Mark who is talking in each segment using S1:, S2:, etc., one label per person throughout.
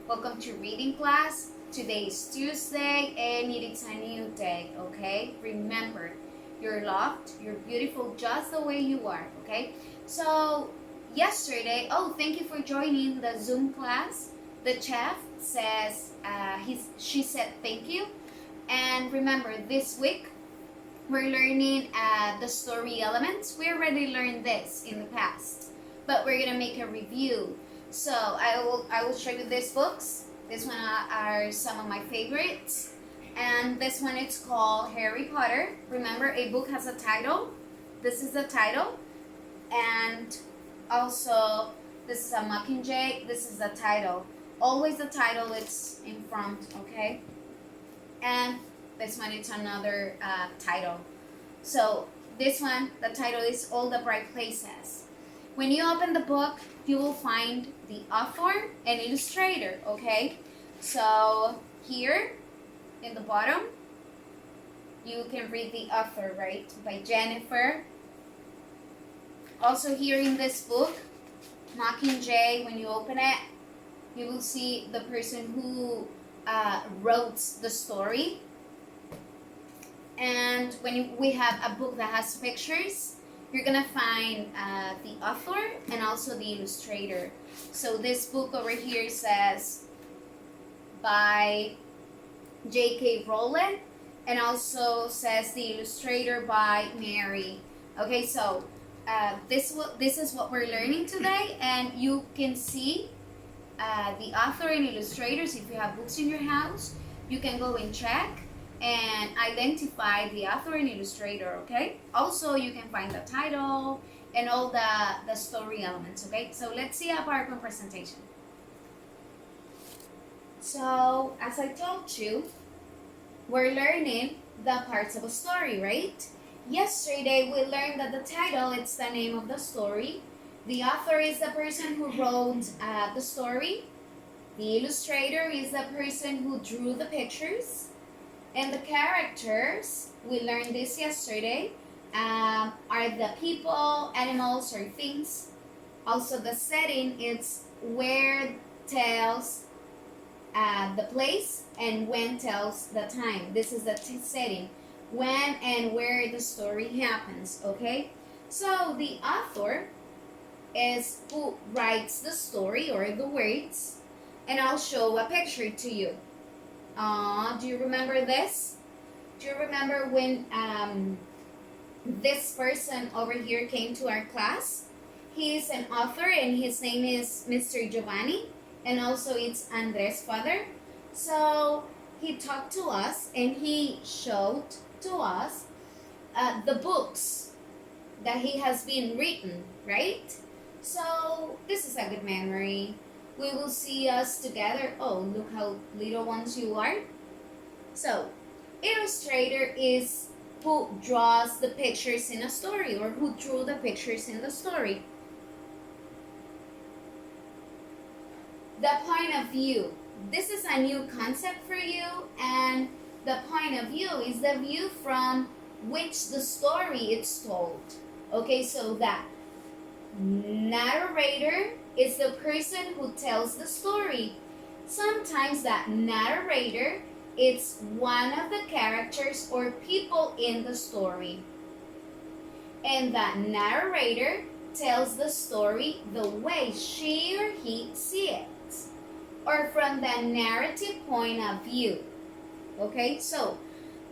S1: Welcome to reading class. Today is Tuesday and it is a new day, okay? Remember, you're loved, you're beautiful just the way you are, okay? So, yesterday, thank you for joining the Zoom class. The chef says, she said thank you. And remember, this week, we're learning the story elements. We already learned this in the past, but we're gonna make a review. So I will show you these books. This one are some of my favorites, and this one it's called Harry Potter. Remember, a book has a title. This is the title, and also this is a Mockingjay. This is the title. Always the title it's in front, okay? And this one it's another title. So this one, the title is All the Bright Places. When you open the book, you will find the author and illustrator, okay? So here in the bottom, you can read the author, right? By Jennifer. Also here in this book, Mockingjay, when you open it, you will see the person who wrote the story. And when we have a book that has pictures, you're gonna find the author and also the illustrator. So this book over here says by J.K. Rowling, and also says the illustrator by Mary. Okay, so this is what we're learning today, and you can see the author and illustrators. If you have books in your house, you can go and check and identify the author and illustrator, okay? Also, you can find the title and all the story elements, okay? So let's see a PowerPoint presentation. So, as I told you, we're learning the parts of a story, right? Yesterday, we learned that the title, it's the name of the story. The author is the person who wrote the story. The illustrator is the person who drew the pictures. And the characters, we learned this yesterday, are the people, animals, or things. Also, the setting is where tells the place and when tells the time. This is the setting, when and where the story happens, okay? So, the author is who writes the story or the words, and I'll show a picture to you. Do you remember this? Do you remember when this person over here came to our class? He is an author and his name is Mr. Giovanni, and also it's Andres' father. So he talked to us and he showed to us the books that he has been written, right? So this is a good memory. We will see us together. Oh, look how little ones you are. So, illustrator is who draws the pictures in a story, or who drew the pictures in the story. The point of view. This is a new concept for you, and the point of view is the view from which the story is told. Okay, so that narrator is the person who tells the story. Sometimes that narrator is one of the characters or people in the story. And that narrator tells the story the way she or he sees it, or from the narrative point of view. Okay, so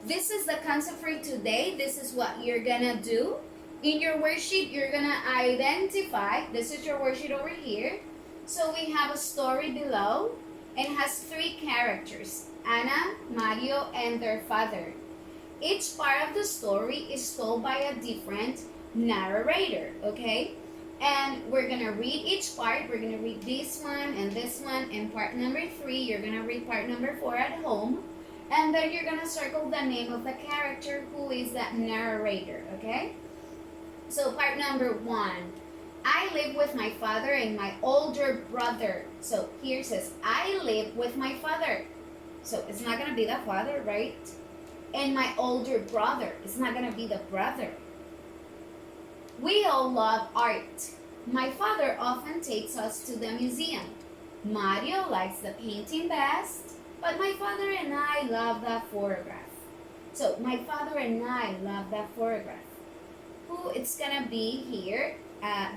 S1: this is the concept for today. This is what you're gonna do. In your worksheet, you're gonna identify, this is your worksheet over here. So we have a story below and has 3 characters, Anna, Mario, and their father. Each part of the story is told by a different narrator, okay? And we're gonna read each part. We're gonna read this one, and part number 3, you're gonna read part number 4 at home. And then you're gonna circle the name of the character who is that narrator, okay? So part number 1, I live with my father and my older brother. So here it says, I live with my father. So it's not going to be the father, right? And my older brother. It's not going to be the brother. We all love art. My father often takes us to the museum. Mario likes the painting best, but my father and I love that photograph. So my father and I love that photograph. Who it's gonna be here?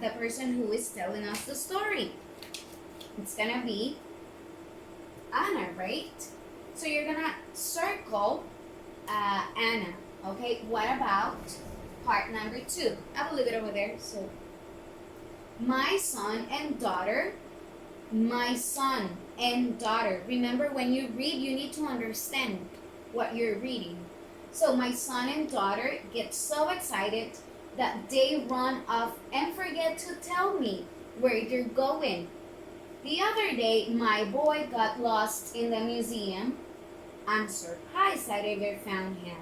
S1: The person who is telling us the story. It's gonna be Anna, right? So you're gonna circle Anna. Okay, what about part number 2? I will leave it over there. So my son and daughter. My son and daughter. Remember, when you read, you need to understand what you're reading. So my son and daughter get so excited that they run off and forget to tell me where they're going. The other day, my boy got lost in the museum. I'm surprised I ever found him.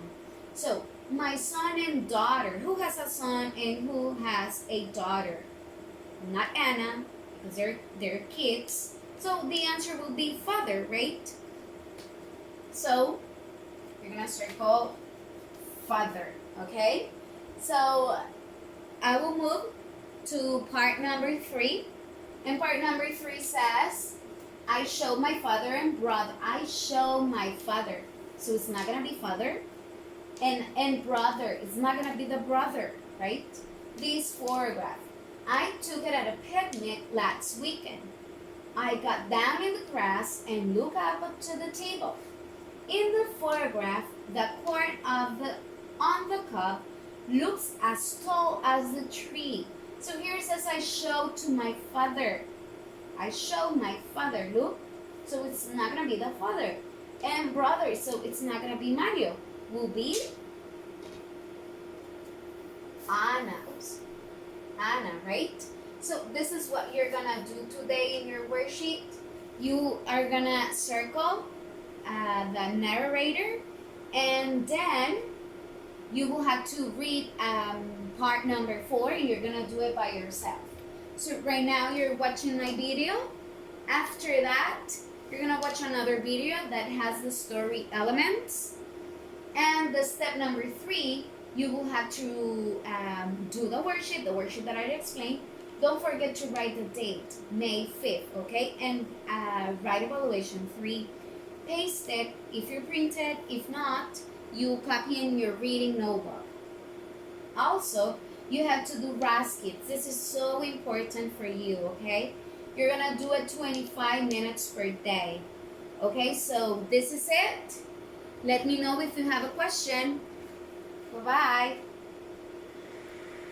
S1: So my son and daughter. Who has a son and who has a daughter? Not Anna, because they're kids. So the answer will be father, right? So you're gonna circle father, okay? So I will move to part number 3. And part number 3 says, I show my father and brother. I show my father. So it's not gonna be father. And brother, it's not gonna be the brother, right? This photograph. I took it at a picnic last weekend. I got down in the grass and looked up to the table. In the photograph, the corn on the cob looks as tall as the tree. So here it says, I show to my father. I show my father. Look. So it's not going to be the father. And brother, so it's not going to be Mario. Will be Anna. Oops. Anna, right? So this is what you're going to do today in your worksheet. You are going to circle the narrator, and then you will have to read part number 4, and you're gonna do it by yourself. So right now you're watching my video. After that, you're gonna watch another video that has the story elements. And the step number 3, you will have to do the worksheet that I explained. Don't forget to write the date, May 5th, okay? And write evaluation 3. Paste it if you're printed. If not, you copy in your reading notebook. Also, you have to do Raskits. This is so important for you, okay? You're gonna do it 25 minutes per day. Okay, so this is it. Let me know if you have a question. Bye-bye.